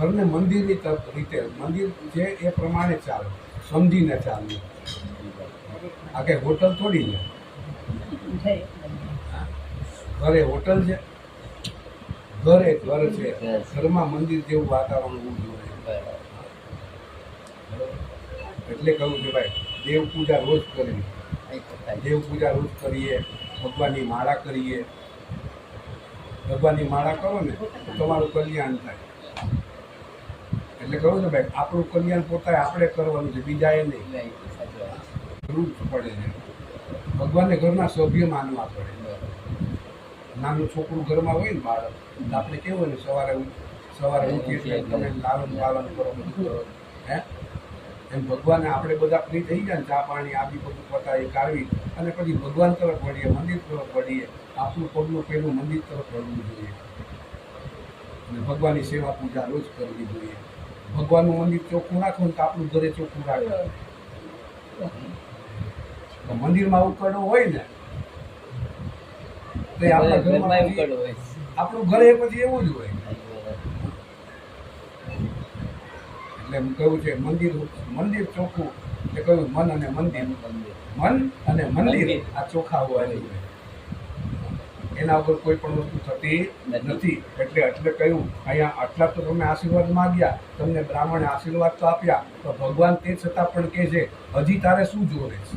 ઘરને મંદિરની રીતે મંદિર છે એ પ્રમાણે ચાલે, સમજીને ચાલે. આ કઈ હોટલ થોડી છે. ઘરે હોટલ છે, ઘરે ઘર છે. ઘરમાં મંદિર જેવું વાતાવરણ હોવું જોઈએ. એટલે કહું છે ભાઈ, દેવ પૂજા રોજ કરવી. દેવ પૂજા રોજ કરીએ, ભગવાનની માળા કરીએ. ભગવાનની માળા કરો ને તો તમારું કલ્યાણ થાય. એટલે કહું છે ભાઈ, આપણું કલ્યાણ પોતાએ આપણે કરવાનું છે, બીજાએ નહીં. કરવું જ પડે છે. ભગવાનને ઘરના સભ્ય માનવા પડે. નાનું છોકરું ઘરમાં હોય ને બાળક, તો આપણે કેવું હોય ને સવારે ઉઠીએ એટલે તમે લાલન પાલન કરો, બધું કરો. હે એમ ભગવાનને આપણે બધા ફ્રી થઈ ગયા ને, ચા પાણી આપી બધું પતાવી કાઢવી અને પછી ભગવાન તરફ વળીએ, મંદિર તરફ વળીએ. આપણું પગલું પહેલું મંદિર તરફ વળવું જોઈએ અને ભગવાનની સેવા પૂજા રોજ કરવી જોઈએ. ભગવાનનું મંદિર ચોખ્ખું રાખો ને તો આપણું ઘરે ચોખ્ખું રાખે. મંદિરમાં ઉકળો હોય ને તો આપણા ઘરમાં આપણું ઘરે પછી એવું જ હોય. એટલે એમ કહ્યું છે મંદિર ચોખ્ખું. એટલે કહ્યું મન અને મંદિર, મન અને મંદિર આ ચોખ્ખા હોવા જોઈએ. એના વગર કોઈ પણ વસ્તુ થતી નથી. એટલે કહ્યું અહીંયા આટલા તો તમે આશીર્વાદ માગ્યા, તમને બ્રાહ્મણે આશીર્વાદ તો આપ્યા, તો ભગવાન તે છતાં પણ કહે છે હજી તારે શું જોવે છે?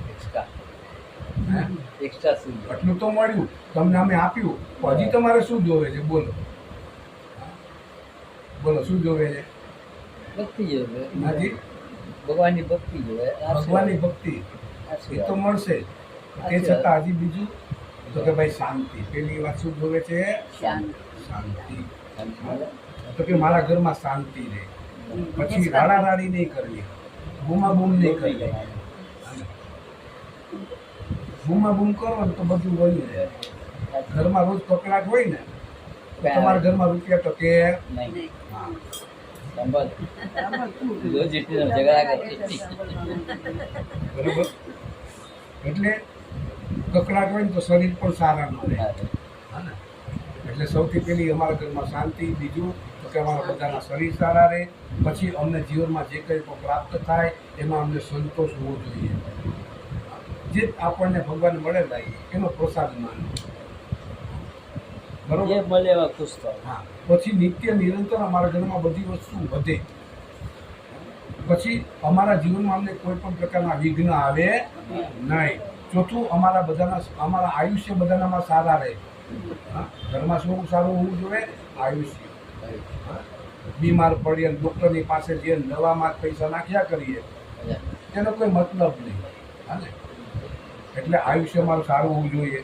આટલું તો મળ્યું તમને, અમે આપ્યું, હજી તમારે શું જોવે છે? બોલો બોલો, શું જોવે છે? ભક્તિ જોવે. હાજી, ભગવાનની ભક્તિ જોવે. ભગવાનની ભક્તિ એ તો મળશે. તે છતાં હજી બીજું તો કે ભાઈ શાંતિ. પેલી વાત શું જોવે છે? શાંતિ. તો કે મારા ઘરમાં શાંતિ રહે. પછી રાડારાડી નહીં કરવી, બૂમાબૂમ નહીં કરવી. બૂમાબૂમ કરો ને તો બધું વળી રહે. ઘરમાં રોજ કકડાટ હોય ને તો તમારા ઘરમાં રૂપિયા તો કે નહીં. હા. બરોબર. એટલે કકડાટ હોય ને તો શરીર પણ સારા ન રહે. હા ને? એટલે સૌથી પહેલી અમારા ઘરમાં શાંતિ. બીજું તો કે અમારા બધાના શરીર સારા રહે. પછી અમને જીવનમાં જે કંઈ પણ પ્રાપ્ત થાય એમાં અમને સંતોષ હોવો જોઈએ. જે આપણને ભગવાન મળેલા એનો પ્રસાદ માનો. બરોબર, મળે એવા ખુશ થાવ. હા. પછી નિત્ય નિરંતર અમારા ઘરમાં બધી વસ્તુ વધે. પછી અમારા જીવનમાં અમને કોઈ પણ પ્રકારના વિઘ્ન આવે નહીં. ચોથું, અમારા આયુષ્ય બધાનામાં સારા રહે. હા, ઘરમાં શું સારું હોવું જોઈએ? આયુષ્ય. બીમાર પડીએ ડૉક્ટરની પાસે જઈએ, દવામાં પૈસા નાખ્યા કરીએ, એનો કોઈ મતલબ નહીં. હા ને? એટલે આયુષ્ય અમારું સારું હોવું જોઈએ,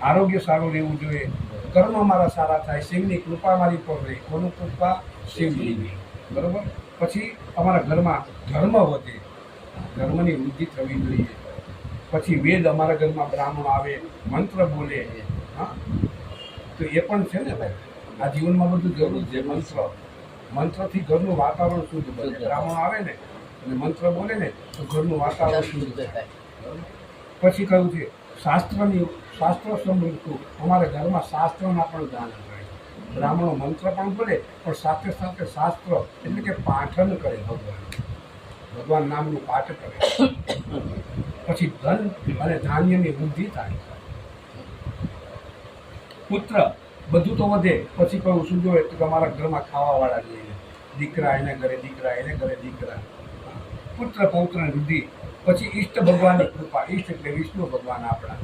આરોગ્ય સારું રહેવું જોઈએ, કર્મ અમારા સારા થાય, શિવની કૃપા મારી પર રહે. કોનું કૃપા? શિવજીની. બરોબર. પછી અમારા ઘરમાં ધર્મ વધે, ધર્મની વૃદ્ધિ થવી જોઈએ. પછી વેદ અમારા ઘરમાં બ્રાહ્મણ આવે, મંત્ર બોલે. હા, તો એ પણ છે ને ભાઈ, આ જીવનમાં બધું જરૂર છે. મંત્રથી ઘરનું વાતાવરણ શુદ્ધ બને. બ્રાહ્મણ આવે ને અને મંત્ર બોલે ને તો ઘરનું વાતાવરણ શુદ્ધ થાય. પછી કહ્યું છે શાસ્ત્ર સમૃદ્ધ. અમારા ઘરમાં શાસ્ત્રના પણ જ્ઞાન કરે. બ્રાહ્મણો મંત્ર પણ બોલે પણ સાથે સાથે શાસ્ત્ર એટલે કે પાઠન કરે. ભગવાન નામનું પાઠ કરે. પછી ધન અને ધાન્યની વૃદ્ધિ થાય. પુત્ર બધું તો વધે. પછી કહું શું જોઈએ તો અમારા ઘરમાં ખાવાવાળા જોઈએ. દીકરા એને ઘરે દીકરા, એને ઘરે દીકરા. પુત્ર પૌત્રની વૃદ્ધિ. પછી ઈષ્ટ ભગવાનની કૃપા. ઈષ્ટ એટલે વિષ્ણુ ભગવાન આપણા,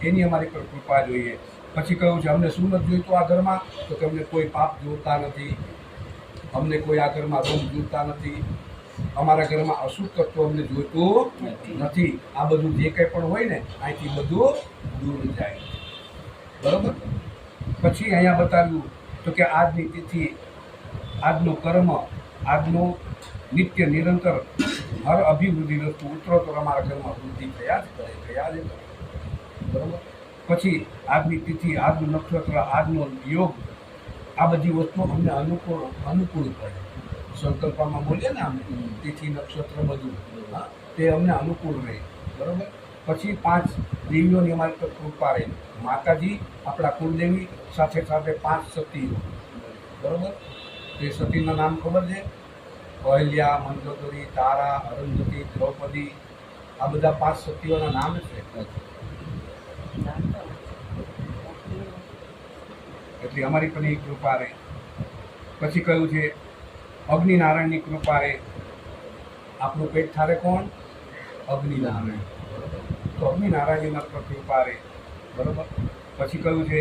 એની અમારી પર કૃપા જોઈએ. પછી કહ્યું છે અમને શું નથી જોઈતું આ ઘરમાં? તો કે અમને કોઈ પાપ જોતા નથી, અમને કોઈ આ ઘરમાં રોગ જોતા નથી, અમારા ઘરમાં અશુદ્ધ તત્વ અમને જોઈતું નથી. આ બધું જે કંઈ પણ હોય ને અહીંથી બધું દૂર જાય. બરોબર. પછી અહીંયા બતાવ્યું તો કે આજની તિથિ, આજનું કર્મ, આજનું નિત્ય નિરંતર હર અભિવૃદ્ધિ વસ્તુ ઉત્તરોત્તર અમારા ઘરમાં વૃદ્ધિ થયા જ કરે. બરોબર. પછી આજની તિથિ, આજનું નક્ષત્ર, આજનો યોગ, આ બધી વસ્તુઓ અમને અનુકૂળ પડે. સંકલ્પમાં બોલીએ ને અમે તિથિ નક્ષત્ર બધું, હા, તે અમને અનુકૂળ રહે. બરોબર. પછી 5 દેવીઓની અમારી પર કૃપા રહે. માતાજી આપણા કુળદેવી, સાથે સાથે 5 સતીઓ. બરોબર. તે સતીના નામ ખબર છે? અહલ્યા, મંદોદરી, તારા, અરુંધતી, દ્રૌપદી, આ બધા 5 સતીઓના નામ છે. એટલે અમારી પણ એ કૃપા રહે. પછી કહ્યું છે અગ્નિનારાયણની કૃપા રહે. આપણું પેટ ઠારે કોણ? અગ્નિનારાયણ. તો અગ્નિનારાયણની માત્ર કૃપા રહે. બરોબર. પછી કહ્યું છે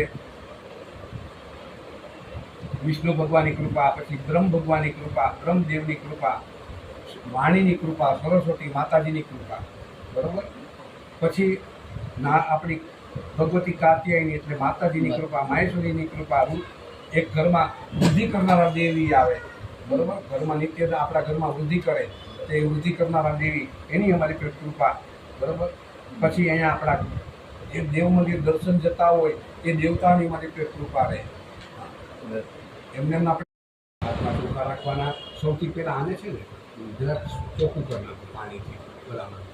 વિષ્ણુ ભગવાનની કૃપા, પછી બ્રહ્મ ભગવાનની કૃપા, બ્રહ્મદેવની કૃપા, વાણીની કૃપા, સરસ્વતી માતાજીની કૃપા. બરોબર. પછી આપણી ભગવતી કાત્યાયની એટલે માતાજીની કૃપા, માહેશ્વરીની કૃપા. એક ઘરમાં વૃદ્ધિ કરનારા દેવી આવે. બરોબર. ઘરમાં નિત્ય આપણા ઘરમાં વૃદ્ધિ કરે તે વૃદ્ધિ કરનારા દેવી, એની અમારી પર કૃપા. બરોબર. પછી અહીંયા આપણા જે દેવ મંદિર દર્શન જતા હોય એ દેવતાની અમારી પર કૃપા રહે. એમને આપણે હાથમાં ચોખ્ખા રાખવાના. સૌથી પહેલા આને છે ને જરાક ચોખ્ખું કરી નાખો પાણીથી ગળામાં.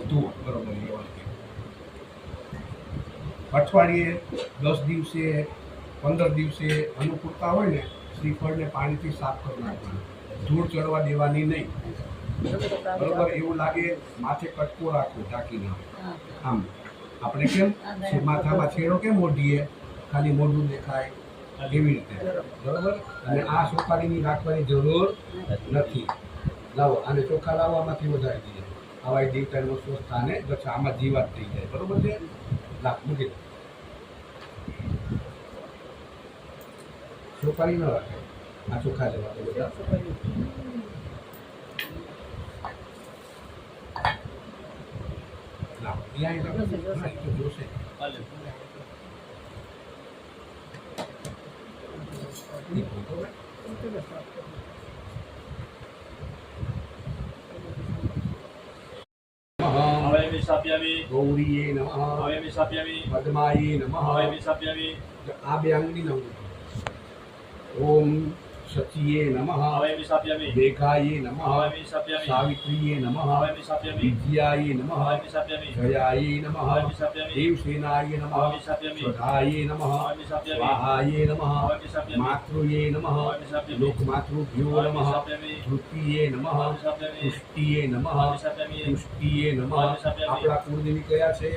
તું બરોબર લેવાનું. અઠવાડિયે 10 દિવસે 15 દિવસે અનુકૂળતા હોય ને શ્રીફળને પાણીથી સાફ કરી નાખવાનું. ધૂળ ચડવા દેવાની નહીં. બરોબર. એવું લાગે માથે કટકો રાખવો ઢાંકીને. આમ આપણે કેમ માથામાં છેડો કેમ ઓઢીએ, ખાલી મોઢું દેખાય એવી રીતે. બરોબર. અને આ સુપારીની રાખવાની જરૂર નથી. લાવો આને ચોખ્ખા લાવો, આમાંથી વધારી દઈએ. આવા ડીટાઈલમાં સ્વસ્થ આને પછી આમાં જીવાત થઈ જાય. બરોબર છે. લાખ મૂકી દો. સુપારી ન રાખે, આ ચોખ્ખા જવા દો બધા. લાવો અહીંયા જોશે. ગૌરીએ નમઃ, પદ્માયે નમઃ. આ બે આંગળી નમઃ. ઓમ સચીએ નમઃ, મેઘાયે નમઃ, સાવિત્રીએ નમઃ, વિજયાયે નમઃ, જયાયે નમઃ, દેવસેનાયે નમઃ, સ્વધાયે નમઃ, સ્વાહાયે નમઃ, માતૃયે નમઃ, લોકમાતૃભ્યો નમઃ, ધૃતિયે નમઃ, પુષ્ટિયે નમઃ, પુષ્ટિયે નમઃ. આપણા કુળદેવી કયા છે?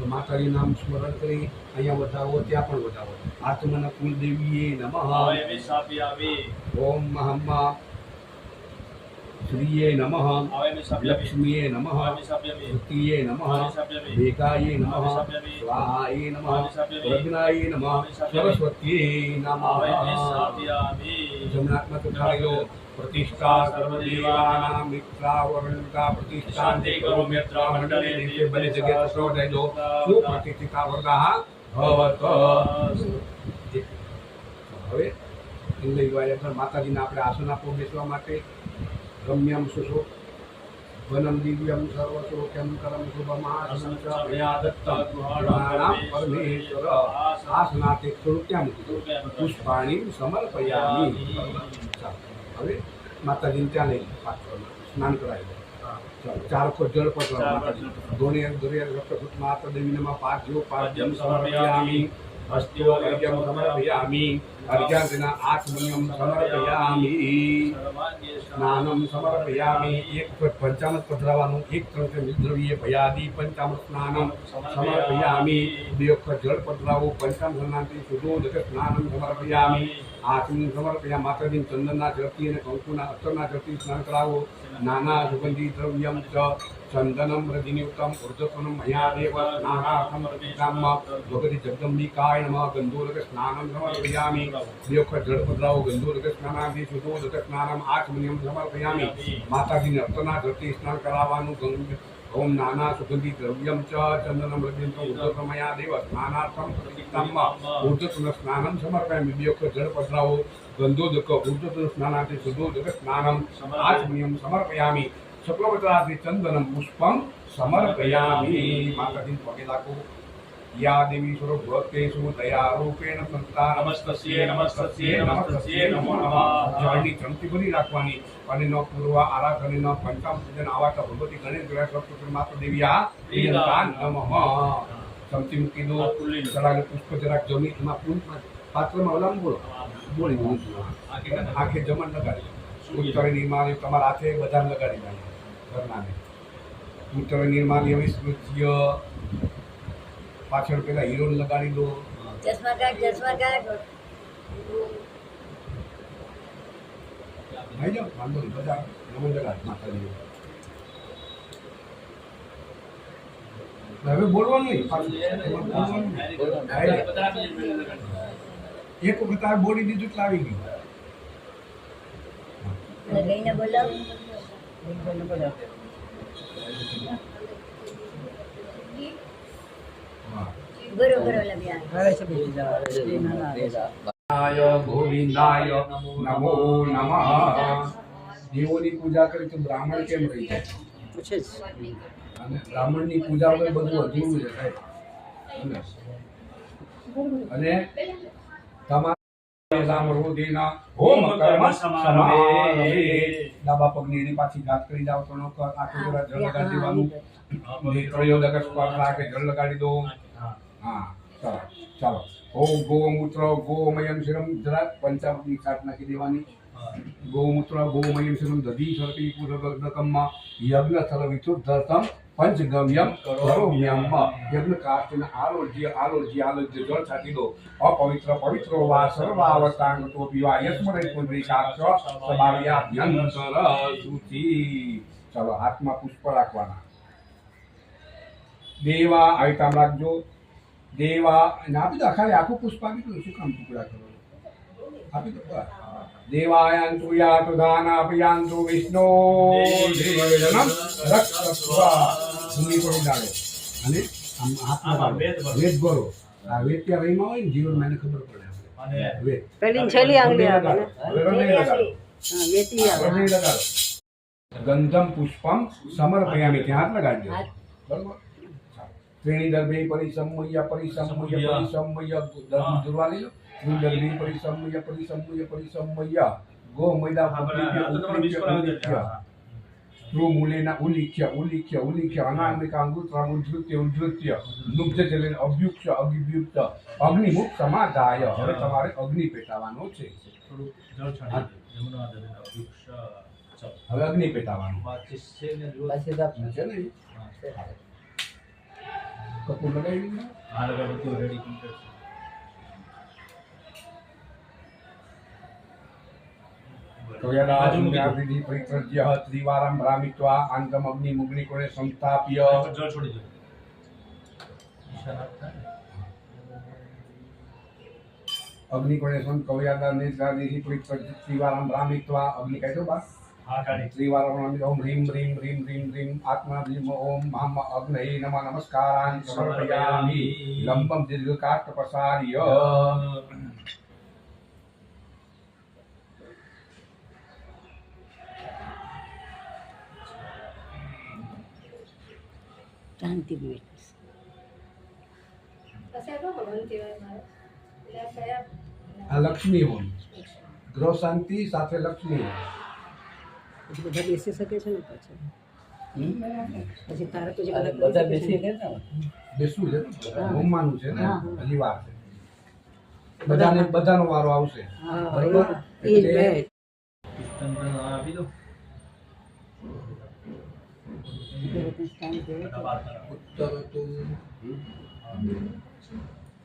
તો માતાજી નામ સ્મરણ કરી અહીંયા વધાવો, ત્યાં પણ વધાવો. આત્મના કુલદેવીએ નમઃ. ઓમ મહમ્મા શ્રીએ નમઃ, લક્ષ્મીએ નમઃ, ધૃતિયે નમઃ, મેઘાયે નમઃ, સ્વાહાયે નમઃ, પ્રજ્ઞાયે નમઃ, સરસ્વતીએ નમઃ. જમનાથમાં તો ખાલી પ્રતિષ્ઠા સર્વદેવાનાં મિત્રાવર્ગા પ્રતિષ્ઠાંતે કરો મિત્રા મંડલે દેશે બને જગ્યા તો દેજો સુપ્રતિષ્ઠિતા વર્ગાઃ ભવત. હવે ઇન્દ્રિય માતાજીના આપણે આસન આપો બેસવા માટે. રમ્યમ સુશો વનમ દિવ્યમ સર્વશોક્યમ કરમ શુભમાસન ચ ભયાદત્તમ પ્રણામ પરમેશ્વર. આસનાતે થોડું ક્યાં મૂકી દો. પુષ્પાણી સમર્પયામિ. હવે માતાજીને ત્યાં લઈ સ્નાન કરાવી દો. ચાલો 4 વખત જળ પધરાવો માતાજી. ધોળિયા રક્તસૂત માતા દેવી નમઃ. પાઠ્યો પાઠ્યમ સમર્પયામિ. હસ્ત્યો અર્ઘ્યમ સમર્પયામિ. અર્ઘ્યાંતના આચમન્યમ સમર્પયામિ. સ્નાનમ સમર્પયામિ. 1 વખત પંચામૃત પધરાવવાનું. 1 ચમચી દ્રવ્ય ભયાદી પંચામૃત સ્નાનમ સમર્પયામિ. 2 વખત જળ પધરાવો. પંચામૃત સ્નાનથી શુદ્ધોદક સ્નાનમ સમર્પયામિ. આચમન સમર્પયા. માતાજી ચંદનના જળથી અને કંકુના અત્તરના જળથી સ્નાન કરાવો. નાના સુગંધી દ્રવ્યમ ચ ચંદનમ રજિનિયુક્તમ ઉર્ધ્વતનમ મયા દેવ સ્નાનાર્થમ પ્રતિષ્ઠામ ભગવતી જગદંબિકાય નમઃ. ગંધોદક સ્નાનમ સમર્પયામિ. 2 વખત જળ પધરાવો. ગંધોદક સ્નાનાથી શુદ્ધોદક સ્નાનમ આચમન્યમ સમર્પયામિ. માતાજીને અત્તરના જળથી સ્નાન કરાવવાનું. ઓમ નાના સુગંધી દ્રવ્યમ ચ ચંદનમ રજિનિયુક્તમ ઉર્ધ્વતનમ મયા દેવ સ્નાનાર્થમ પ્રતિષ્ઠામ ઉર્ધ્વતન સ્નાનમ સમર્પયામિ. 2 વખત જળ પધરાવો. ગંધોદક ઉર્ધ્વતન સ્નાનાથી શુદ્ધોદક સ્નાનમ આચમન્યમ સમર્પયામિ. શુક્લવચરાથી ચંદનમ પુષ્પમ સમર્પયામિ. માતાજીને પગે લાગો. યા દેવી સ્વરૂપ ભક્તેષુ દયારૂપેણ સંતા નમસ્તસ્યે નમસ્તસ્યે નમસ્તસ્યે નમો નમઃ. જળની ચમચી ભરી રાખવાની અને ન પૂર્વ આરાધન ન પંચામ પૂજન આવા તો ભગવતી ગણેશ ગ્રહ સરસ્વતી માતા દેવી આ નમઃ. ચમચી મૂકી દો, ચડાવેલું પુષ્પ જરાક જમી એમાં પાત્રમાં હલામ બોલો બોલી આંખે જમણ લગાડી ઉત્તરે નિર્માલ્ય તમારા હાથે બધાને લગાડી જાય ઘરનાને ઉત્તરે નિર્માલ્ય વિસ્મૃત્ય પાછળ પેલા હીરોને લગાડી દો. ચશ્મા કાઢ આવી જાઓ વાંધો નહીં બધા નમન લગાડ માતાજી. હવે બોલવાનું નહીં પાછું બોલવાનું નહીં. એક વખત આ બોલી દીધું એટલે આવી ગયું. લઈને બોલાવ હા. બરોબર લવ્યા ગોવિંદાય નમો નમઃ. દેવોની પૂજા કરી તો બ્રાહ્મણ કેમ રહી જાય? પૂછે જ અને બ્રાહ્મણની પૂજા વગર બધું અધૂરું છે સાહેબ. અને તમારા હોમ કર્મ સમારંભે. ડાબા પગની એની પાછી ઘાત કરી જાવ તો આખું જરા જળ લગાડી દેવાનું. નેત્રયોદક સ્પર્શ રાખે જળ લગાડી દો. હા ચાલો ચાલો. ઓમ ગોમૂત્ર ગોમયમ શિરમ જરા પંચામૃતની છાટ નાખી દેવાની. ગોમૂત્ર ગોમયમ શિરમ દધી સર્પી પુરગકમમાં યજ્ઞ સ્થળ વિશુદ્ધતમ પંચગવ્યમ કરોમ્યમ. યજ્ઞ કાષ્ઠને આલોજ્ય જળ છાંટી દો. અપવિત્ર પવિત્રો વા સર્વાવતાંગતો પીવા યસ્મરે પુંડરી શાસ્ત્ર સભાવ્યાભ્યંતર શુચિ. ચાલો હાથમાં પુષ્પ રાખવાના. દેવા આયતામ રાખજો. દેવા અને આપી દો ખાલી આખું પુષ્પ આપી દો. શું કામ ટુકડા કરો? આપી દો. દેવાયંતુ યાતુ દાનાપયાંતુ વિષ્ણુ દેવજનમ રક્ષસ્વા. ભૂમિ પર ઉડાડો અને આમ હાથમાં વેદ ભરો. આ વેદ ત્યાં રહીમાં હોય ને જીવનમાં એને ખબર પડે. વેદ પેલી છેલ્લી આંગળી આવે ને હવે હૃદય લગાડો. હા, વેતી આવે હૃદય લગાડો. ગંધમ પુષ્પમ સમર્પયામિ. ત્યાં હાથ લગાડી દો. બરોબર. ત્રેણી દર્ભે પરિસમય દુર્વા લઈ લો. દર્ભે પરિસમય ગો મૈદા મૂલેના ઉલિખ્ય અનામિકા ઉદ્ધૃત્ય નુબ્જ જલેન અભ્યુક્ત અગ્નિમુખ સમાધાય. હવે તમારે અગ્નિ પેટાવાનો છે. હવે અગ્નિ પેટાવાનો છે ને. કપૂર લગાવી દીધું. ત્વયાદાજુન્યાદિ પરિત્રજ્ય ત્રિવારમ ભ્રામિત્વા આંતમ અગ્નિ મુગ્નિકોણે સંસ્થાપ્ય. અગ્નિકોણે કવ્યાદા નેત્રાદિ પરિત્રજ્ય ત્રિવારમ ભ્રામિત્વા. અગ્નિ કહી દો બસ. ત્રિવારમ ઓમ હ્રીમ હ્રીમ હ્રીમ હ્રીમ હ્રીમ આત્મા હ્રીમ ઓમ મહમ અગ્નયે નમઃ નમસ્કારાન સમર્પયામિ. લંબમ દીર્ઘકાષ્ઠ પ્રસાર્ય. શાંતિ બેઠ આ લક્ષ્મી હોમ. ગૃહ શાંતિ સાથે લક્ષ્મી હોમ. પછી બધા બેસી શકે છે ને પછી તારે પછી બધા બેસી લે ને. બેસવું છે ને હોમવાનું છે ને. હા. હજી વાર છે. બધાનો વારો આવશે. હા બરોબર. એ જ એટલે બેઠ આપી દો. ઉત્તર તો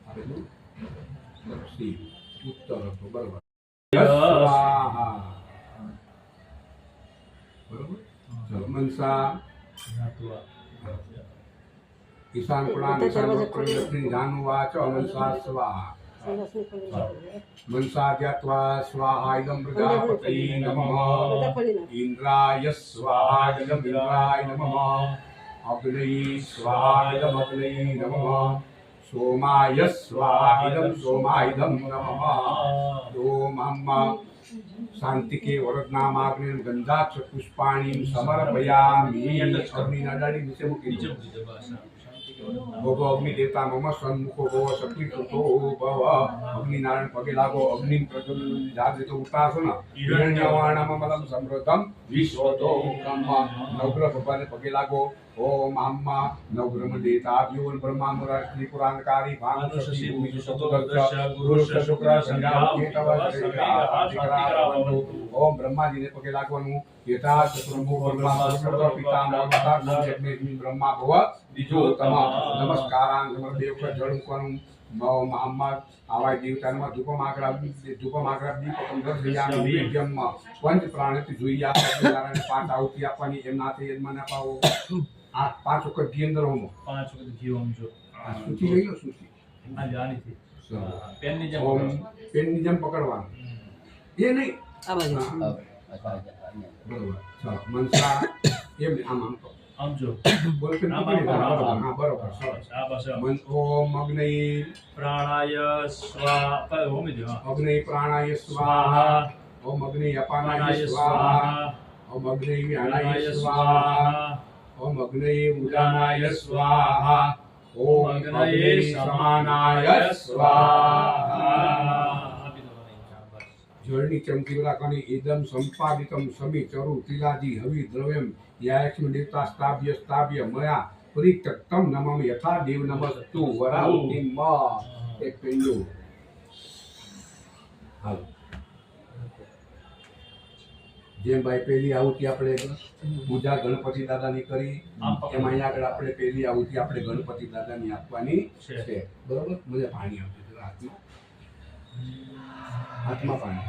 આપેલું લક્ષ્મી ઉત્તર તો બરોબર. સ્વાહા. બરોબર. ચલો મનસા ઈશાન કોણાન ઈશાન દક્ષિણ જાનુવાચ મનસા સ્વાહા. મનસા ધ્યાત્વા સ્વાહા ઇદં પ્રજાપતયે નમઃ. ઇન્દ્રાય સ્વાહા ઇદં ઇન્દ્રાય નમઃ. અગ્નયે સ્વાહા ઇદં અગ્નયે નમઃ. સોમાય સ્વાહા ઇદં સોમાય ઇદં નમઃ. ઓમ હમ શાંતિકે વરદનામાગ્નિ ગંધાક્ષ પુષ્પાણિ સમર્પયામિ. અગ્નિના ડાળી નીચે મૂકી દો. ભોગો અગ્નિ દેવતા મમ સન્મુખો ભવ સકૃતો ભવ. અગ્નિનારાયણ પગે લાગો. અગ્નિ પ્રજ્વલન જાગૃત ઉપાસન હિરણ્યવાણમ મલમ સમૃદ્ધમ વિશ્વતો બ્રહ્મ. નવગ્રહ ભગવાનને પગે લાગો. ઓમ આમ્મા નવગ્રહમંડિતાભ્યો બ્રહ્મામુરા ત્રિપુરાંતકારી ભાનુષી ભૂમિ સુતોદર્શ ગુરુ શુક્ર સંધ્યા ઓમ બ્રહ્માજીને પગે લાગવાનું યથા ચતુર્મુખ બ્રહ્મા સર્વ પિતામહ માતા સંજ્ઞે બ્રહ્મા ભવ બીજો તમામ નમસ્કારાંગ સમર્દેવ પર જળ મૂકવાનું ઓમ આમ્મા આવા દેવતામાં ધૂપમ આગળ દીપકમ દર્શયામિ નૈવેદ્યમ પંચ પ્રાણથી જોઈએ નારાયણ પાંચ આહુતિ આપવાની એમનાથી યજમાન અપાવો આ 5 વખત ઘી અંદર હોમો 5 વખત ઘી હોમજો. આ સૂચી લઈ લો સૂચી આ જાણીથી પેનની જેમ ઓમ પેનની જેમ પકડવાનું એ નહીં આ બાજુ બરોબર ચાલો મનસા એમ આમ આમ તો આમ જો બોલ કે હા બરોબર સરસ આ પાસે મન ઓમ અગ્નિ પ્રાણાય સ્વાહા હોમી દો. અગ્નિ પ્રાણાય સ્વાહા ઓમ અગ્નિ અપાનાય સ્વાહા ઓમ અગ્નિ વ્યાનાય સ્વાહા ઓમ અગ્નિ ઉદાનાય સ્વાહા ઓમ અગ્નિ સમાનાય સ્વાહા જળની ચમકી રાખવાની એકદમ સંપાદિતમ સમી ચરુ તિલાજી હવિ દ્રવ્યમ યાયક્ષ્મ દેવતા સ્થાવ્ય મયા પરિતક્તમ નમમ યથા દેવ નમસ્તુ વરાઉતિમ એક પિંડુ હાલો જેમ ભાઈ પહેલી આહુતિ આપણે પૂજા ગણપતિ દાદાની કરી એમ અહીંયા આગળ આપણે પહેલી આહુતિ આપણે ગણપતિ દાદાની આપવાની છે બરોબર મને પાણી આપજો જરા હાથમાં પાણી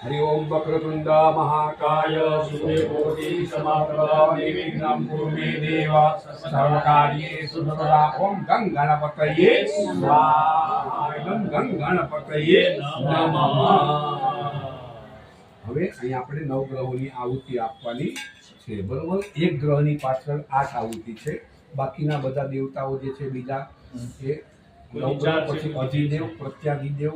હરિ ઓમ વક્રતુંડ મહાકાય સૂર્યકોટિ સમપ્રભ નિર્વિઘ્નમ કુરુ મે દેવ સર્વકાર્યેષુ સર્વદા ઓમ ગં ગણપતયે સ્વાહા ગં ગણપતયે નમઃ. હવે અહીં આપણે નવ ગ્રહોની આહુતિ આપવાની છે બરોબર. એક ગ્રહની પાછળ 8 આહુતિ છે. બાકીના બધા દેવતાઓ જે છે બીજા એ નવગ્રહ પછી અધિદેવ પ્રત્યાધિદેવ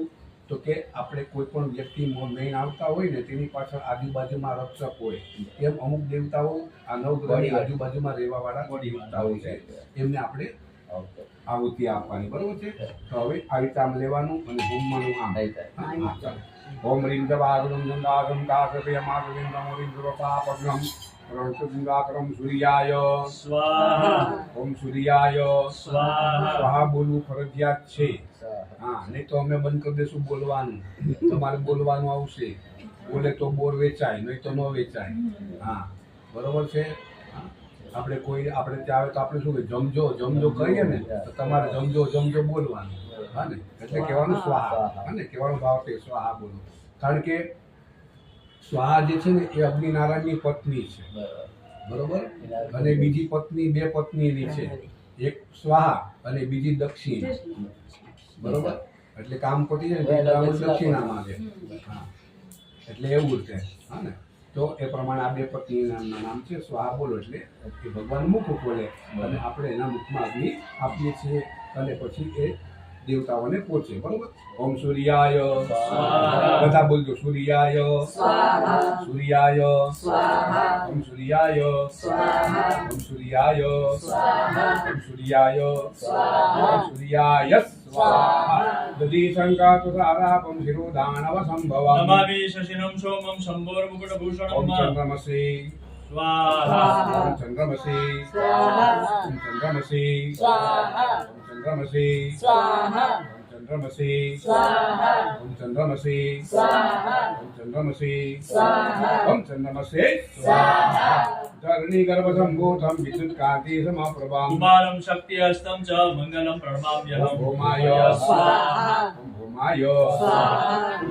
તો કે આપણે કોઈ પણ વ્યક્તિ લઈને આવતા હોય ને તેની પાછળ આજુબાજુમાં રક્ષક હોય એમ અમુક દેવતાઓ આ નવગ્રહની આજુબાજુમાં રહેવાવાળા દેવતાઓ છે એમને આપણે આહુતિ આપવાની બરોબર છે. તો હવે આ રીતે આમ લેવાનું અને હોમવાનું આમ ઓમ રીમ જવાગમ જંગાગમ કાકપયમાગમ નમોરીમ સર્વપાપગ્રમ રણસુંગાકરમ સૂર્યાય સ્વાહા ઓમ સૂર્યાય સ્વાહા સ્વાહા બોલવું ફરજિયાત છે. હા નહીં તો અમે બંધ કરી દઈશું બોલવાનું. તમારે બોલવાનું આવશે. બોલે તો બોર વેચાય નહીં તો ન વેચાય. હા બરોબર છે. આપણે કોઈ આપણે ત્યાં આવે તો આપણે શું કહીએ જમજો કહીએ ને તો તમારે જમજો બોલવાનું. હા ને એટલે કહેવાનું સ્વાહા. હા ને કહેવાનો ભાવ છે સ્વાહા બોલો. કારણ કે સ્વાહા જે છે ને એ અગ્નિનારાયણની પત્ની છે બરોબર. અને બીજી પત્ની 2 પત્નીની છે. એક સ્વાહા અને બીજી દક્ષિણ બરોબર. એટલે કામ પતી જાય ને દક્ષિણા માંગે. હા એટલે એવું છે. હા ને તો એ પ્રમાણે આ 2 પત્નીના નામ છે સ્વાહા બોલો એટલે એ ભગવાન મુખ ખોલે અને આપણે એના મુખમાં અગ્નિ આપીએ છીએ અને પછી એ દેવતાઓને પહોંચે બરોબર. ઓમ સૂર્યાય બધા બોલજો સૂર્યાય સૂર્યાય ઓમ સૂર્યાય ઓમ સૂર્યાય ઓમ સૂર્યાય ઓમ સૂર્યાય સ્વાહા. દધી શંકા તુષારાપમ શિરોદાનવ સંભવમ નમામિ શશિનમ સોમમ શંભોર્મુકુટભૂષણમ ઓમ ચંદ્રમસી સ્વાહા ઓમ ચંદ્રમસી ઓમ ચંદ્રમસી ઓમ ચંદ્રમસી ઓમ ચંદ્રમસી ઓમ ચંદ્રમસી ઓમ ચંદ્રમસી ઓમ ચંદ્રમસી ધરણી ગર્ભસંભૂતમ વિદ્યુત કાંતિ સમપ્રભામ કુમારમ શક્તિ હસ્તમ ચ મંગલમ પ્રણમામ્યહમ. ભૂમાય સ્વાહા ભૂમાય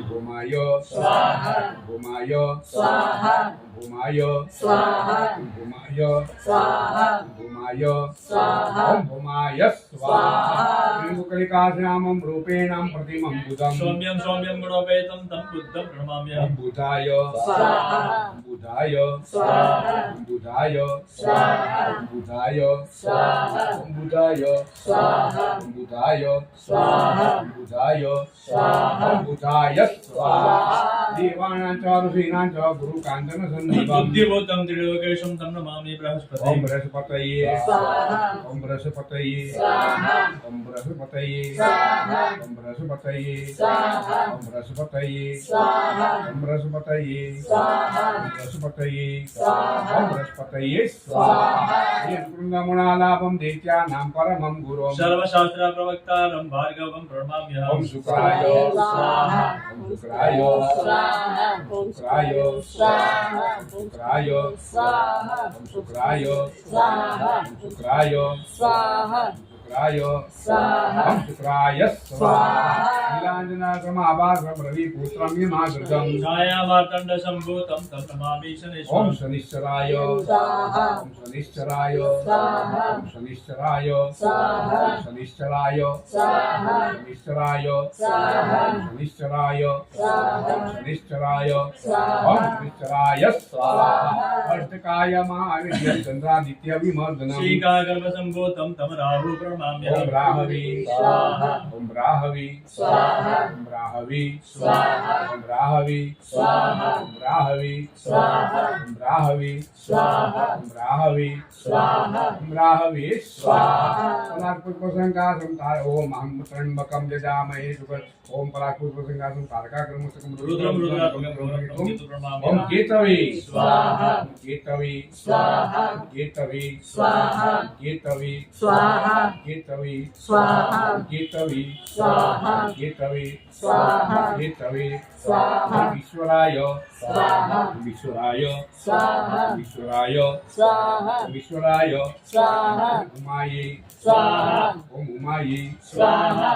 ભૂમાય સ્વાહા ભૂમાય સ્વાહા ભૂમાય સ્વાહા ભૂમાય સ્વાહા ભૂમાય સ્વાહા ઓમ ભૂમાય સ્વાહા. ત્રિમુખલિકાશ્યામમ રૂપેણામ પ્રતિમમ બુધમ સૌમ્યમ સૌમ્યમ ગુણોપેતમ તમ બુદ્ધમ પ્રણમામ્યહમ. ઓમ બુધાય સ્વાહા બુધાય સ્વાહા બુધાય સ્વાહા બુધાય સ્વાહા બુધાય સ્વાહા બુધાય સ્વાહા બુધાય સ્વાહા બુધાય સ્વાહા. સ્વાહા દેવાનાં ચ ઋષીનાં ચ ગુરુકાંતન સન્નિભમ બુદ્ધિબોધમ ત્રિલોકેશમ તમ નમામિ ઓમ બૃહસ્પતિ. બૃહસ્પતયે स्वाहा ओम बृहस्पतये स्वाहा ओम बृहस्पतये स्वाहा ओम बृहस्पतये स्वाहा ओम बृहस्पतये स्वाहा ओम बृहस्पतये स्वाहा ओम बृहस्पतये स्वाहा ओम बृहस्पतये स्वाहा यत्पुण्यमुणालाभं दैत्यानां परमं गुरुं सर्वशास्त्र प्रवक्तारं भार्गवं प्रणमाम्यहम् ओम शुक्राय स्वाहा ओम शुक्राय स्वाहा शुक्राय स्वाहा शुक्राय स्वाहा ओम शुक्राय स्वाहा ओम शुक्राय स्वाहा शुक्राय स्वाहा ओम शुक्राय स्वाहा नीलाञ्जनाक्रमाभासं रविपुत्रं यमागृतं छायामार्तण्डसम्भूतं तं नमामि ओम शनेश्वरम् शनिश्चराय स्वाहा ओम शनिश्चराय स्वाहा ओम शनिश्चराय स्वाहा ओम शनिश्चराय स्वाहा शनिश्चराय स्वाहा शनिश्चराय स्वाहा शनिश्चराय स्वाहा ओम शनिश्चराय स्वाहा अर्धकाय महाविद्यं चन्द्रादित्य विमर्दनम् श्रीकागर्भसम्भूतं तं राहु ओम प्रणमाम्यहम् राहवी स्वाहा ओम राहवी स्वाहा ओम राहवी स्वाहा ओम राहवी स्वाहा ओम राहवी स्वाहा ओम राहवी स्वाहा ओम राहवी स्वाहा ओम राहवी स्वाहा परात्पुष्पसंकासं तार ओम अहं त्र्यम्बकं यजामहे सुगन्धिं ओम परात्पुष्पसंकासं तारकाग्रमस्तकं रुद्रं रुद्रात्मकं ओम प्रणमाम्यहम् केतवी स्वाहा ओम केतवी स्वाहा केतवी स्वाहा केतवी स्वाहा केतवी स्वाहा केतवी स्वाहा केतवी स्वाहा केतवी स्वाहा ईश्वराय स्वाहा ईश्वराय स्वाहा ईश्वराय स्वाहा ईश्वराय स्वाहा उमाये स्वाहा ओम उमाये स्वाहा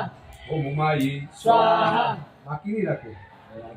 ओम उमाये स्वाहा બાકી નહીં રાખો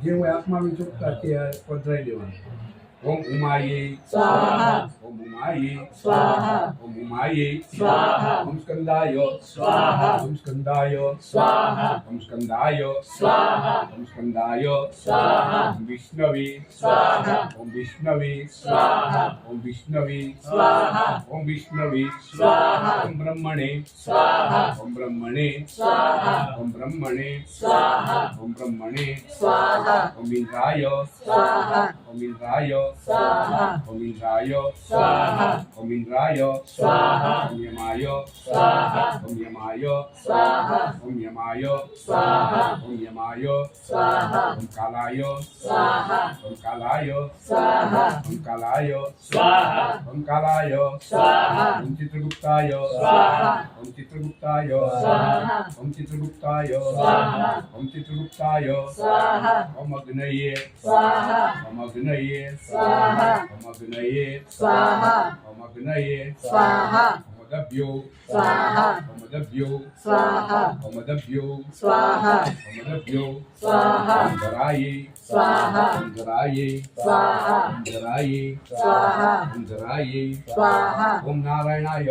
જે હું આત્મા વિચોકતા તે પધરાઈ દેવાનું ઓમ ઉમાયે स्वाहा ઓમ ઉમાયે स्वाहा ઓમ ઉમાયે स्वाहा ઓમ સ્કંદાય स्वाहा ઓમ સ્કંદાય स्वाहा ઓમ સ્કંદાય स्वाहा ઓમ સ્કંદાય स्वाहा ઓમ વિષ્ણવે स्वाहा ઓમ વિષ્ણવે स्वाहा ઓમ વિષ્ણવે स्वाहा ઓમ વિષ્ણવે स्वाहा ઓમ બ્રહ્મણે स्वाहा ઓમ બ્રહ્મણે स्वाहा ઓમ બ્રહ્મણે स्वाहा ઓમ બ્રહ્મણે स्वाहा ઓમ ઇન્દ્રાય स्वाहा ओम इंद्राय स्वाहा ओम इंद्राय स्वाहा ओम इंद्राय स्वाहा ओम यमाय स्वाहा ओम यमाय स्वाहा ओम यमाय स्वाहा ओम यमाय स्वाहा ओम कालाय स्वाहा ओम कालाय स्वाहा ओम कालाय स्वाहा ओम कालाय स्वाहा ओम चित्रगुप्ताय स्वाहा ओम चित्रगुप्ताय स्वाहा ओम चित्रगुप्ताय स्वाहा ओम चित्रगुप्ताय स्वाहा ओम अग्नये स्वाहा ओम अग्नये स्वाहा ओम अग्नये स्वाहा ओम अग्नये स्वाहा ओमदभ्यो स्वाहा ओमदभ्यो स्वाहा ओमदभ्यो स्वाहा ओमदभ्यो स्वाहा अंधराये स्वाहा अंधराये स्वाहा अंधराये स्वाहा अंधराये स्वाहा ओम नारायणाय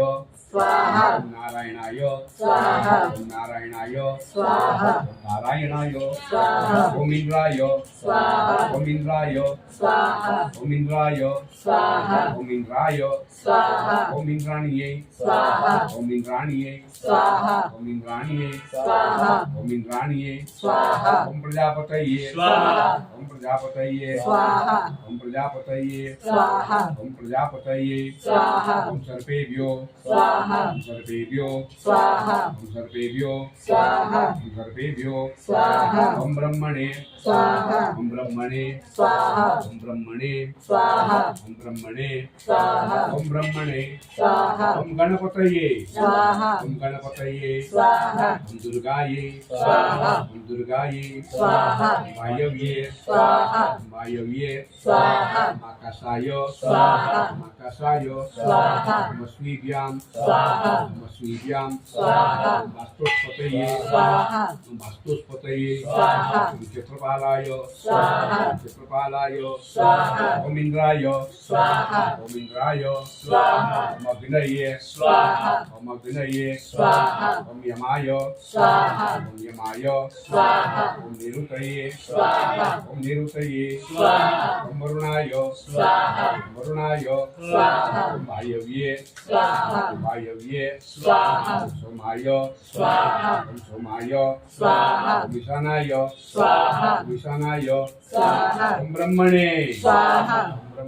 स्वाहा ओम नारायणाय स्वाहा ओम नारायणाय स्वाहा ओम नारायणाय स्वाहा ओम इंद्राय स्वाहा ओम इंद्राय स्वाहा ओम इंद्राय स्वाहा ओम इंद्राय स्वाहा ओम इंद्राणीये स्वाहा ओम इंद्राणीये स्वाहा ओम इंद्राणीये स्वाहा ओम इंद्राणीये स्वाहा ओम प्रजापतये स्वाहा ओम प्रजापतये स्वाहा ओम प्रजापतये स्वाहा ओम प्रजापतये स्वाहा ओम सर्पेभ्यो स्वाहा ओम सर्पेभ्यो स्वाहा ओम सर्पेभ्यो स्वाहा ओम सर्पेभ्यो स्वाहा ओम ब्रह्मणे स्वाहा ओम ब्रह्मणे स्वाहा ओम ब्रह्मणे स्वाहा ओम ब्रह्मणे स्वाहा ओम ब्रह्मणे स्वाहा ओम गणपतये स्वाहा ओम गणपतये स्वाहा ओम दुर्गाये स्वाहा ओम दुर्गाये स्वाहा ओम वायव्ये स्वाहा ओम वायव्ये स्वाहा ओम आकाशाय स्वाहा ओम आकाशाय स्वाहा ओम अस्मिभ्यां स्वाहा ओम अस्मिभ्यां स्वाहा ओम वास्तुस्पतये स्वाहा ओम वास्तुस्पतये स्वाहा ओम चित्रपालाय स्वाहा ओम चित्रपालाय स्वाहा ओम इंद्राय स्वाहा ओम इंद्राय स्वाहा ओम अग्नये स्वाहा ओम अग्नये स्वाहा ओम यमाय स्वाहा ओम यमाय स्वाहा ओम निरुतये स्वाहा ओम निरुतये स्वाहा ओम वरुणाय स्वाहा ओम वरुणाय स्वाहा ओम वायव्ये स्वाहा ओम वायव्ये स्वाहा ओम सोमाय स्वाहा ओम सोमाय स्वाहा ओम ईशानाय स्वाहा ओम ईशानाय स्वाहा ओम ब्रह्मणे स्वाहा ओम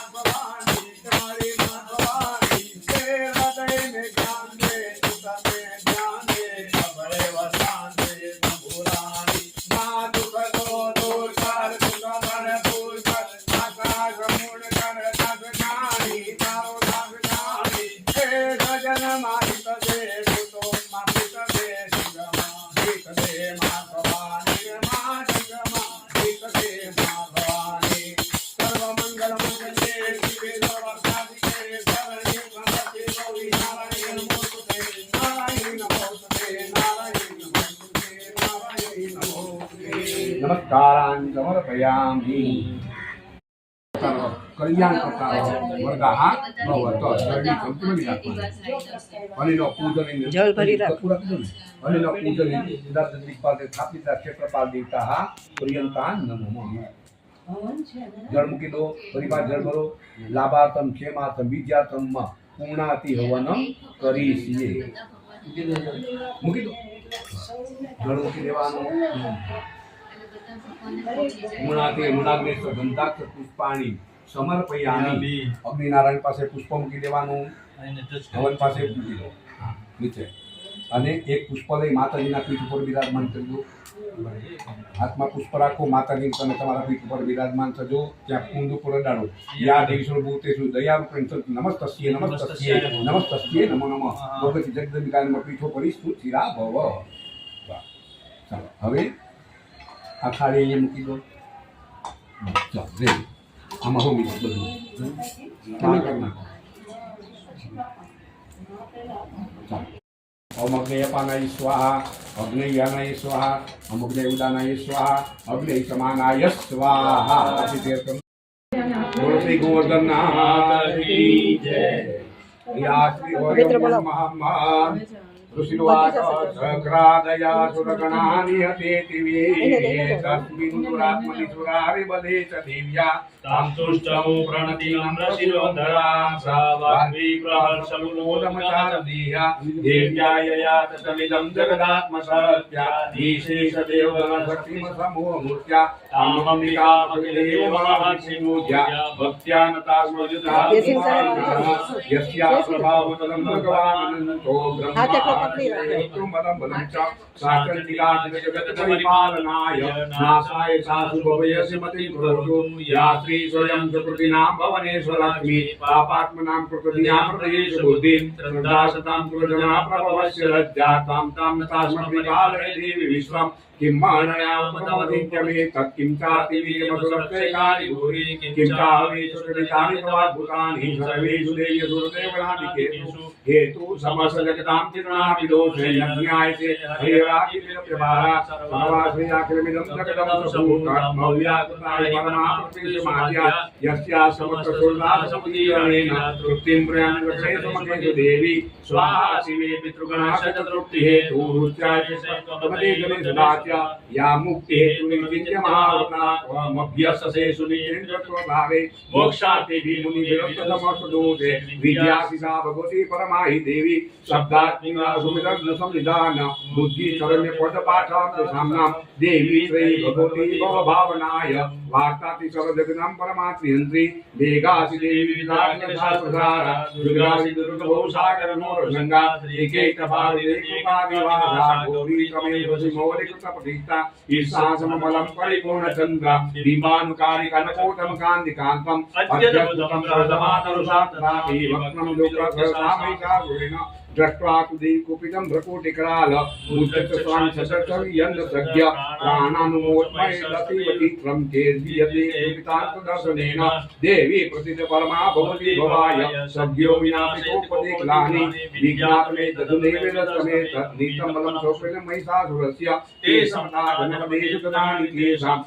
પુષ્પકારાन् સમર્પયામિ કલ્યાણ કરતા વર્ગાહ ભવતો શરણી સંપૂર્ણ અનિનો પૂજન જળ ભરી રાખ. અનિનો પૂજન દિક્પાલે સ્થાપિતા ક્ષેત્રપાલ દેવતા પ્રિયંતા નમો જળ મૂકી દો પરિવાર જળ ભરો લાભાર્થમ ક્ષેમાર્થમ વિદ્યાર્થમ પૂર્ણાતિ હવનમ કરી છીએ મૂકી દો જળ મૂકી દેવાનું મૂળાતે મૂળાગ્નેશ્વર ગંધાક્ષ પુષ્પાણી સમર્પયામિ અગ્નિનારાયણ પાસે પુષ્પ મૂકી દેવાનું હવન પાસે મૂકી દો નીચે અને એક પુષ્પ લઈ માતાજીના પીઠ ઉપર બિરાજમાન કરજો હાથમાં પુષ્પ રાખો માતાજી તમે તમારા પીઠ ઉપર બિરાજમાન થજો ત્યાં કુંડ ઉપર અડાડો યા દેવીશ્વર ભૂતેષુ દયારૂપેણ નમસ્તસ્યે નમસ્તસ્યે નમસ્તસ્યે નમો નમઃ ભગવતી જગદંબિકાના પીઠો પડી સ્થિરા ભવ ચાલો હવે આ થાળી અહીંયા મૂકી દો ચાલો રેડી આમાં હું બીજું બધું કરી નાખો ચાલો ओम अग्नेयपानाय स्वाहा अग्नेयानाय स्वाहा अमुग्ने उदानाय स्वाहा अग्ने समानाय स्वाहा बोलो श्री गोवर्धन नाथ की जय या श्री गोवर्धन महात्मा ऋषिवाच सक्रादया सुरगणानि हतेतिवे तस्मिन् दुरात्मनि सुरारि बले च दिव्या तांतुष्टमो प्रणति नम्रशिरोधरा सावाग्वी प्रहर्षमुनोदमचारदीया देव्याय याततमिदं जगदात्मसत्या ईशेषदेवगणशक्तिमसमो मूर्त्या तामम्बिका भगदेवमहासिमूज्या भक्त्यानतास्मयुधा यस्या प्रभावतलं भगवानन्तो ब्रह्मा बलं च साकल्पिकाजगत्परिपालनाय नाशाय सासुभवयस्य मतिं करोतु या श्री स्वयं प्रकृतिनां भवनेश्वरलक्ष्मी पापात्मनां प्रकृतिनां प्रदेश बुद्धिं श्रद्धासतां पुरजना प्रभवस्य लज्जातां तां तास्मत्रिकालये देवी विश्वं किं मानयामतमधिक्यमे तत्किं चाति वीर्यमसुरक्षैकानि भूरि किं चाहवेषु कृतानि तवाद्भुतानि सर्वेषु देव्यसुरदेवनादिकेषु हेतु समस्त जगतां चिरणापि दोषे यज्ञायते हरिराकिप्रभारा सर्वाश्रयाकृमिदं जगदं सभूतमव्याकृताय परमाप्रतिसमाद्या यस्या समस्तसुरदासमुदीरणेन तृप्तिं प्रयान्वक्षे समकेषु देवी स्वाहा शिवे पितृगणाशततृप्तिः हेतुरुच्चाय तमते जने सदाच या मुक्तिः नित्यमहावतामभ्यससे सुनिचेन्द्रत्वभावे मोक्षार्थे विमुनिविरक्तसमस्तदोषे विद्यासिसा भगवती परमाहि देवी शब्दात्मिका सुमिरं संविधान बुद्धि शरण्य पदपाठां साम्नां देवी श्री भगवती भवभावनाय वार्ताति सर्वजगतां परमात्रियन्त्री वेगासि देवी विदाग्नशास्त्रधारा दुर्गासि दुर्गभवसागर नोरगंगा एकेकभावे कृपादिवासा गौरी तमेव श्रीमौलिकृतपठिता ईशासममलं परिपूर्णचन्द्र दीपानुकारि कनकोटं कान्तिकान्तम् अद्यद्भुतं सर्वमातरुसात्तरापि वक्त्रं लोकसहसामैकारुणेन दृष्ट्वा कुपितं भ्रकुटिकराल मुच्चस्वां सशस्त्रं यन्नसज्ञ प्राणानुमोत्मये लतीवतीत्रं चेद्यते कुपितान्तदर्शनेन देवी प्रसिद्ध परमा भवति भवाय सद्यो विनाशिकोपदिक्लानि विज्ञापने दधुनेवेदसमेत नीतमलं सोपेन महिषासुरस्य ते समताधनपदेषु ददानि तेषां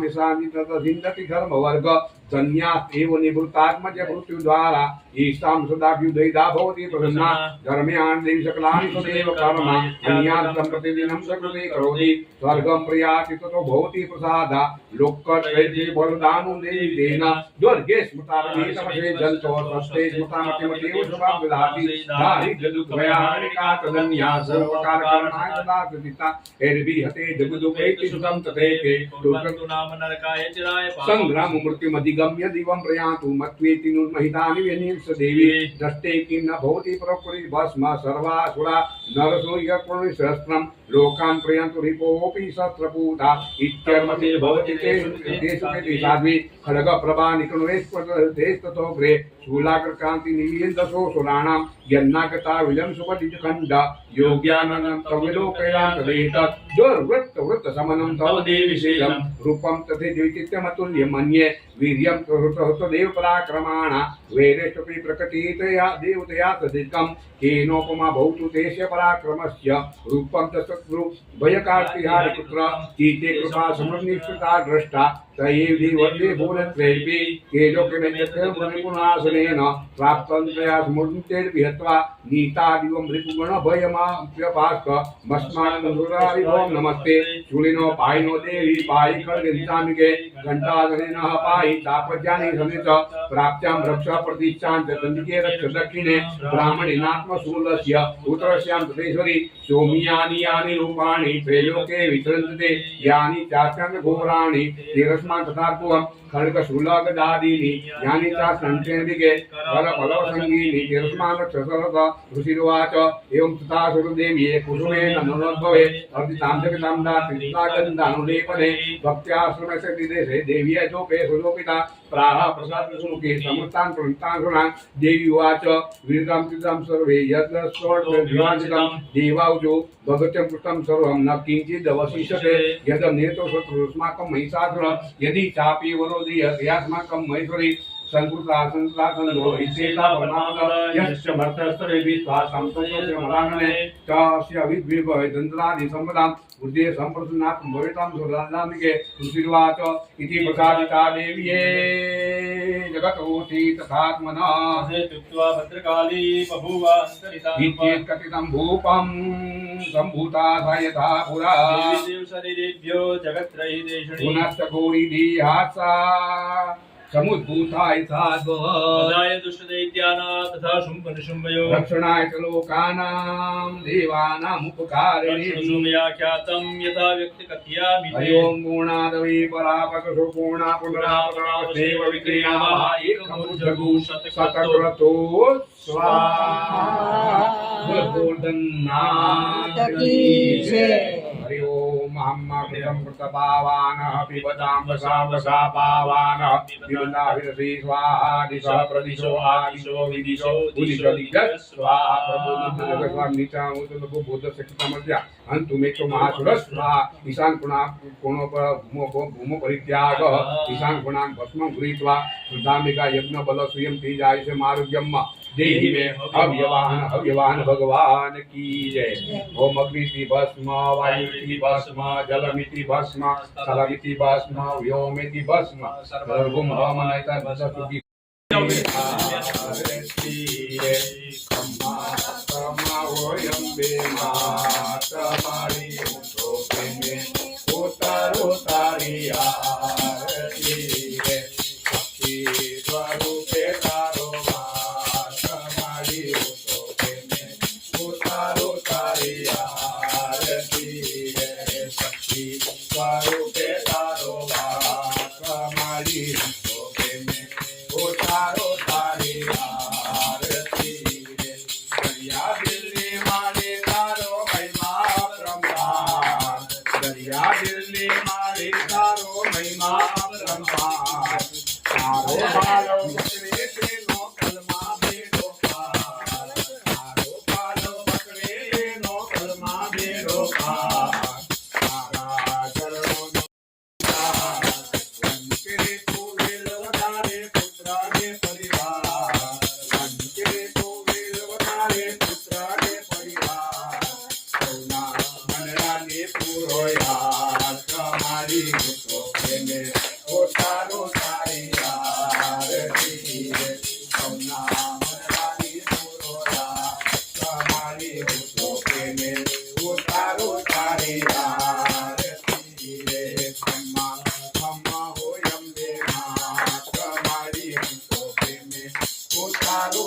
यशानि तदधिन्दति धर्मवर्ग धन्यास्तेव निवृत्तात्मज मृत्युद्वारा ईष्टां सदाभ्युदयिता भवति प्रसन्ना धर्म्यान् देवी सकलानि सदैव कर्म अन्यान् सम्प्रतिदिनं सकृते करोति स्वर्गं प्रयाति ततो भवति प्रसादा लोकत्रये बलदानं देवी तेन दुर्गे स्मृतारमेतमसे जन्तो स्वस्थे स्मृतामतिमतेव शुभां विदधाति दारिद्र्यदुःखभयानिका तदन्या सर्वकारकारणाय सदा कृतिता एर्विहते जगदुपैति सुखं तथैके दुर्गतु नाम नरकाय चिराय संग्राम मृत्युमधिगम्य दिवं प्रयातु मत्वेति नुर्महितानि व्यनिंस देवी दृष्टे किं न भवति परोपरि भस्म सर्वासुरा नरसूर्यपुरुषहस्त्रं लोकान् प्रयन्तु रिपोऽपि सहस्रपूता इत्यर्मते भवति तेषु साध्वी खड्गप्रभा निकणुरेस्ततोग्रे शूलाग्रकान्ति निलीयन्दसो सुराणां यन्नागता विलं सुपदिखण्ड योग्यानन्तविलोकयान्तवेतत् दुर्वृत्तवृत्तसमनं तव देवी शीलं रूपं तथे द्विचित्यमतुल्यं मन्ये वीर्य इयं देव पराक्रमाण वेदेष्वपि प्रकटितया देवतया सदिकं केनोपमा भवतु तेस्य पराक्रमस्य रूपं तत्तु भयकार्तिहारिपुत्र कीते कृपा समन्विष्टा दृष्टा तयेव वन्दे भुवनत्रयेऽपि के लोके निपुणासनेन प्राप्तं तया स्मृतेर्पि हत्वा नीतादिवं रिपुगणभयमाप्यपास्क मस्मान्नुरारिभों नमस्ते शूलिनो पायिनो देवी पायि खड्गनिशामिके घण्टाधनेन पायि तापज्यानि समेत प्राप्त्यां रक्ष प्रतिष्ठां च दण्डिके रक्ष दक्षिणे ब्राह्मणेनात्मशूलस्य उत्तरस्यां तदेश्वरी सौम्यानि यानि रूपाणि त्रैलोके विचरन्ते यानि चास्यान् घोराणि तिरस्मान् तथापूर्वं खड्गशूलगदादीनि यानि च सन्त्यन्तिके फलफलसङ्गीनि तिरस्मान् क्षसरथ ऋषिरुवाच एवं तथा सुरदेव्ये कुसुमेन नमोद्भवे अर्दितां जगतां दात्रितागन्धानुलेपने भक्त्याश्रमस्य देशे देव्यै चोपे सुलोपिता प्राह प्रसादसुमुखे समुत्तान् प्रणतान् शृणान् देवी उवाच विदितं कृतं सर्वे यत्र स्वविभाजितं देवाऊचो भगत्यं कृतं सर्वं न किञ्चिदवशिष्यते यद् नेतो शत्रुस्माकं महिषासुर यदि चापि वरोधि यस्माकं महेश्वरी संकृता संसाधनो हिसेता परमानंद यस्य भर्तस्तरे विश्वासं संयोज्य मलांगने तस्य विद्विभव दंत्रादि संपदां बुद्धे संप्रसन्नात् भवितां सुरान्नामिके ऋषिर्वाच इति प्रसादिता देव्ये जगतोऽसि तथात्मना कृत्वा भद्रकाली बभूव इत्येतत् कथितं भूपं सम्भूता सा यथा पुरा देवी शरीरेभ्यो जगत्त्रयी देशिणी पुनश्च गौरीधीहासा समुद्भूता वधाय दुष्टदैत्यानां तथा शुम्भनिशुम्भयोः रक्षणाय च लोकानां देवानामुपकारिणी शुम्भयाख्यातं यथा व्यक्तिकथयामि ते। हरि ओं गुणादवि परापकसु गुणा पुनरापरावसेव विक्रियामः एकमुज्जगु शतक्रतो स्वाहा गोल्डन्नाथ की जय। हरि ओम हम्मा कृतं कृतपावानः पिबतां वसा पावानः विमला विरसी स्वाहा दिशा प्रदिशो आदिशो विदिशो उदिशो दिग्गज स्वाहा प्रबोध जगस्वामी नीचा उदलको बोध सकितमध्या अंतु मेतो महासुर स्वाहा ईशान कोणो पर भूमो परित्याग ईशान गुणान भस्मं गृहीत्वा शुद्धाम्बिका यज्ञ बल स्वयं तेजाय से मारुज्यम देहि में हव्यवान भगवान की जय। ओम अग्निति भस्म वायुति भस्म जलमिति भस्म स्थलमिति भस्म व्योमिति भस्म सर्वं भवमनैता भस्म Uttaru